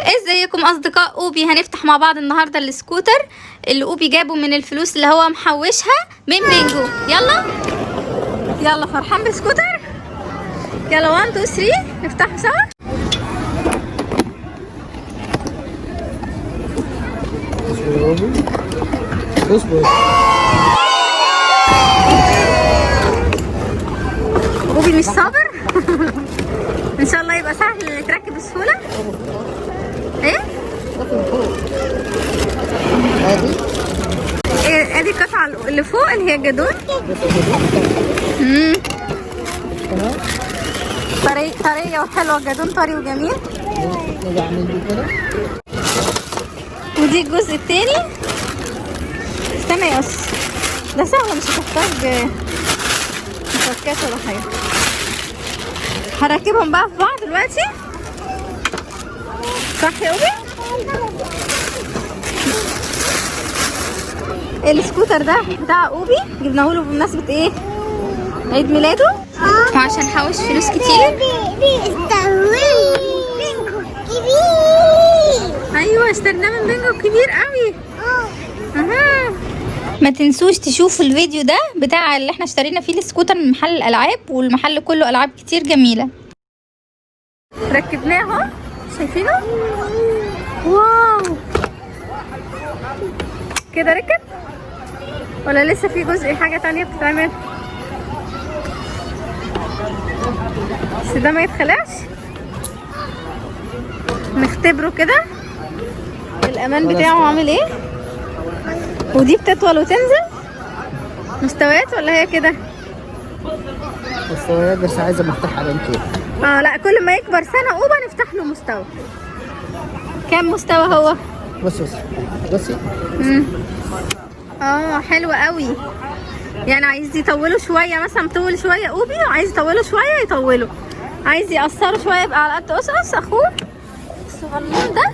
ازيكم اصدقاء اوبي؟ هنفتح مع بعض النهارده السكوتر اللي اوبي جابه من الفلوس اللي هو محوشها من بينجو. يلا يلا، فرحان بالسكوتر؟ يلا 1 2 3 نفتحه سوا. اصبر اوبي مش صابر. ان شاء الله يبقى سهل يتركب بسهوله. ايه ادي القطعه اللي فوق اللي هي الجدون. طريه وحلوه، الجدون طري وجميل. ودي الجزء التاني. استنى يا قص، ده سهل مش هتحتاج مفكات ولا حاجه. هركبهم بقى في بعض دلوقتي، صح يا اوبي؟ السكوتر ده بتاع اوبي، جبناه له بمناسبه ايه؟ عيد ميلاده، وعشان حوش فلوس كتير. ايوه اشتريناه من بينجو كبير قوي. ما تنسوش تشوفوا الفيديو ده بتاع اللي احنا اشترينا فيه السكوتر من محل الالعاب، والمحل كله العاب كتير جميله. ركبناه اهو، شايفينه؟ واو، كده ركب ولا لسه في جزء حاجه تانية بتتعمل؟ بس ده ما يتخلعش، نختبره كده الامان بتاعه عامل ايه. ودي بتطول وتنزل مستويات ولا هي كده؟ مستويات، بس عايزه مفتاح على كده. لا، كل ما يكبر سنه اوبا نفتح له مستوى. كام مستوى هو؟ بصي. حلو قوي. يعني عايز يطوله شويه، مثلا مطول شويه اوبي، عايز يطوله شويه يطوله، عايز يقصره شويه يبقى على قد قصص اخوه الصغنون ده.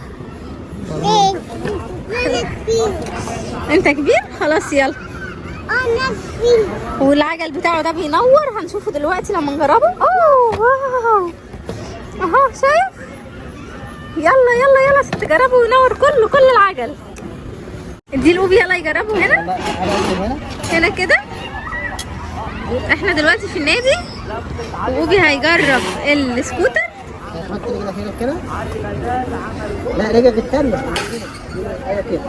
انت كبير خلاص، يلا. والعجل بتاعه ده بينور، هنشوفه دلوقتي لما نجربه. واو اهو، شايف؟ يلا يلا يلا عشان تجربه وينور كل العجل. ادي الاوبي يلا يجربه هنا هنا كده. احنا دلوقتي في النادي واوبي هيجرب السكوتر. حط رجلك هنا كده، لا رجلك التانية. ايوه كده.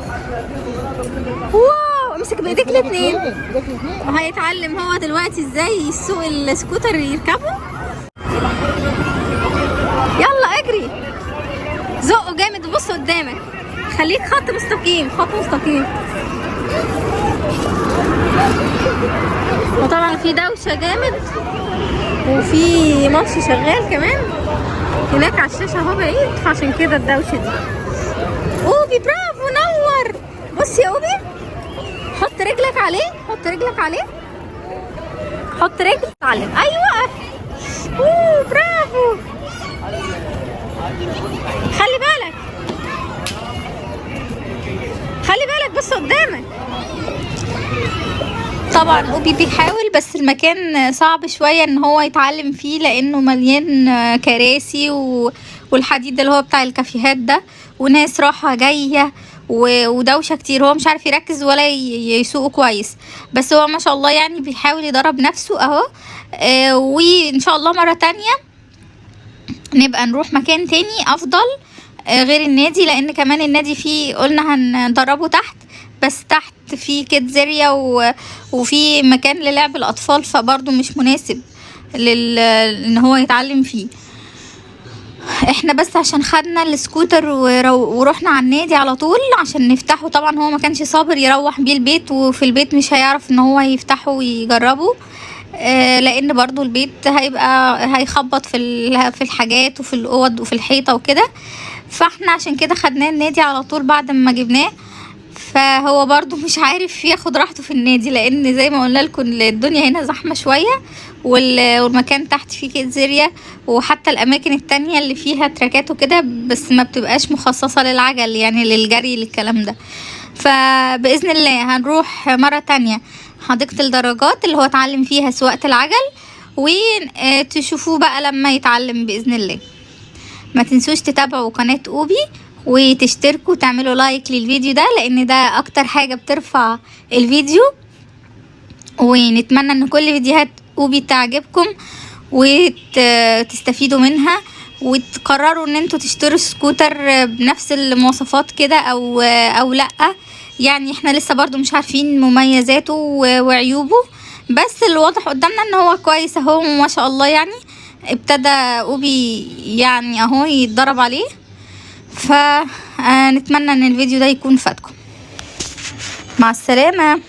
واو، امسك بايديك الاثنين. وهيتعلم هو دلوقتي ازاي يسوق السكوتر يركبه. يلا اجري، زقه جامد وبص قدامك، خليك خط مستقيم خط مستقيم. وطبعا في دوشه جامد، وفي ماتش شغال كمان هناك على الشاشه اهو بعيد، فعشان كده الدوشه دي. اوبي برافو، نور. بص يا اوبي، حط رجلك عليه، حط رجلك عليه، حط رجل، اتعلم. ايوه برافو. خلي بالك خلي بالك، بص قدامك. طبعا اوبي بيحاول، بس المكان صعب شويه ان هو يتعلم فيه، لانه مليان كراسي والحديد اللي هو بتاع الكافيهات ده، وناس راحه جايه ودوشه كتير. هو مش عارف يركز ولا يسوقه كويس، بس هو ما شاء الله يعني بيحاول يدرب نفسه اهو. وان شاء الله مره تانية نبقى نروح مكان تاني افضل غير النادي، لان كمان النادي فيه قلنا هندربه تحت، بس تحت في كيدز اريا وفي مكان للعب الاطفال، فبرضه مش مناسب ان هو يتعلم فيه. احنا بس عشان خدنا السكوتر ورحنا على النادي على طول عشان نفتحه. طبعا هو ما كانش صابر يروح بيه البيت، وفي البيت مش هيعرف ان هو يفتحه ويجربه، لان برضو البيت هيخبط في الحاجات وفي الاوض وفي الحيطه وكده. فاحنا عشان كده خدناه النادي على طول بعد ما جبناه. فهو برضو مش عارف ياخد راحته في النادي، لان زي ما قلنا لكم الدنيا هنا زحمه شويه، والمكان تحت فيه كيدزيريا، وحتى الاماكن التانية اللي فيها تراكات وكده، بس ما بتبقاش مخصصه للعجل، يعني للجري للكلام ده. فباذن الله هنروح مره تانية حديقه الدراجات اللي هو اتعلم فيها سواقه العجل، وتشوفوه بقى لما يتعلم باذن الله. ما تنسوش تتابعوا قناة اوبي وتشتركوا وتعملوا لايك للفيديو ده، لان ده اكتر حاجة بترفع الفيديو. ونتمنى ان كل فيديوهات اوبي تعجبكم وتستفيدوا منها، وتقرروا ان انتوا تشتروا سكوتر بنفس المواصفات كده او لا. يعني احنا لسه برضو مش عارفين مميزاته وعيوبه، بس الواضح قدامنا ان هو كويس اهو ما شاء الله. يعني ابتدى اوبي يعني اهو يتدرب عليه، فنتمنى ان الفيديو ده يكون فاتكم. مع السلامة.